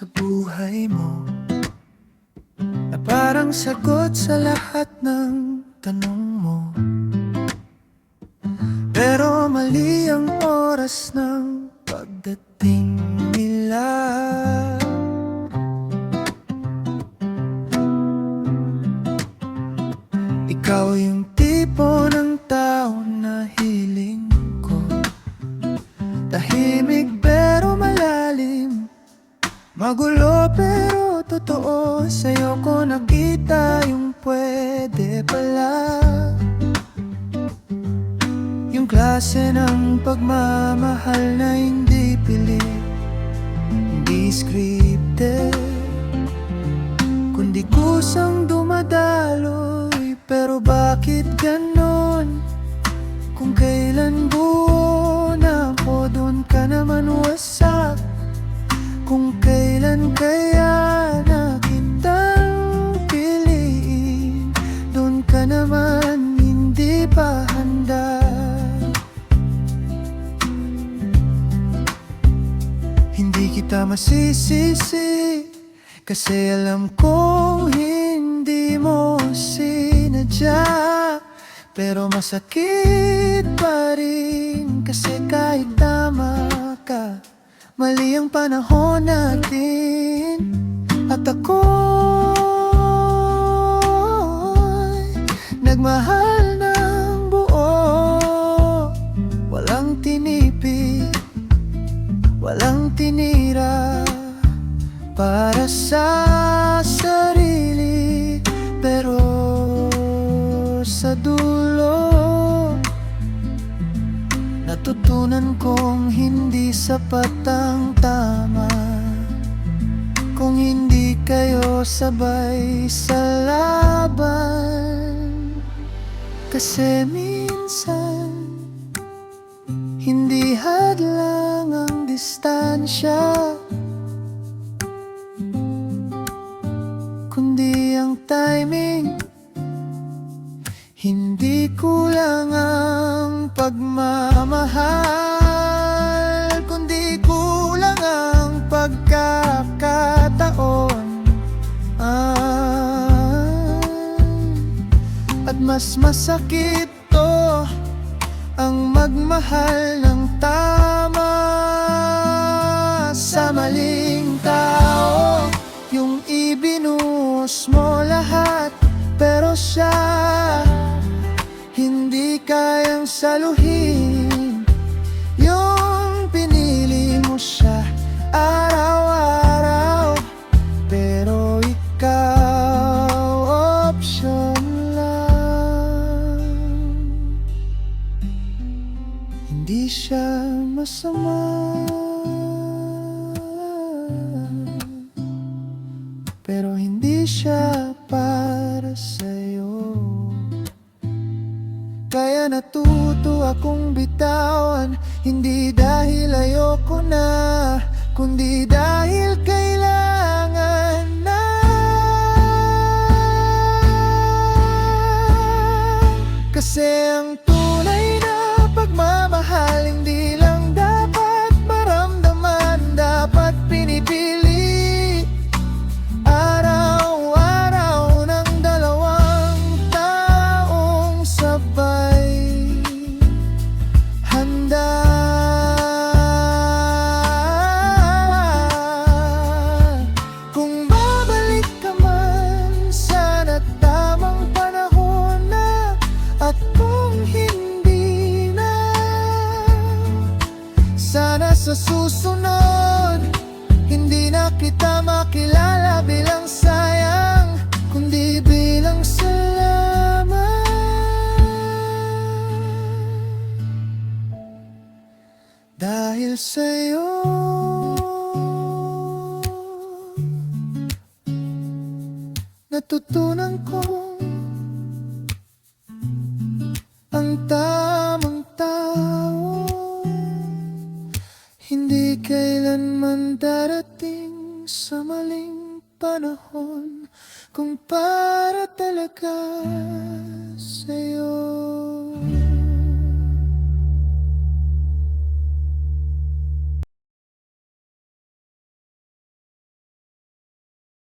sa buhay mo na parang sagot sa lahat ng tanong mo. Pero mali ang oras ng pagdating nila. Ikaw yung tipo ng tao na hiling ko, tahimik pero malalim, magulo pero totoo. Sa'yo ko nakita yung pwede pala, yung klase ng pagmamahal na hindi pilit, hindi scripted, kundi kusang dumadaloy. Pero bakit ganon? Kung kailan buo na ako, doon ka naman wasak. Kung kailan kaya na kitang piliin, doon ka naman hindi pa handa. Hindi kita masisisi, kasi alam kong hindi mo sinadya. Pero masakit pa rin, kasi kahit tama ka, mali ang panahon natin. At ako'y nagmahal ng buo, walang tinipid, walang tinira para sa sarili. Pero sa dulo, natutunan kong hindi sapat ang tama kung hindi kayo sabay sa laban. Kasi minsan hindi hadlang ang distansya, kundi ang timing. Hindi kulang ang pagmamahal, kundi kulang ang pagkakataon. At mas masakit to ang magmahal ng tama sa maling tao. Yung ibinuhos mo lahat, pero siya hindi kayang saluhin. Yung pinili mo siya araw-araw, pero ikaw option lang. Hindi siya masama, pero hindi siya para sa'yo. Kaya natuto akong bitawan, hindi dahil ayoko na, kundi dahil kailangan na. Kasi ang tunay na pagmamahal hindi lang dapat maramdaman, dapat pinipili. Araw-araw ng dalawang taong sabay handa. Kung babalik ka man, sana tamang panahon na. At kung hindi na, sana sa susunod hindi na kita makilala bilang sayang, kundi bilang salamat. Dahil sa'yo natutunan ko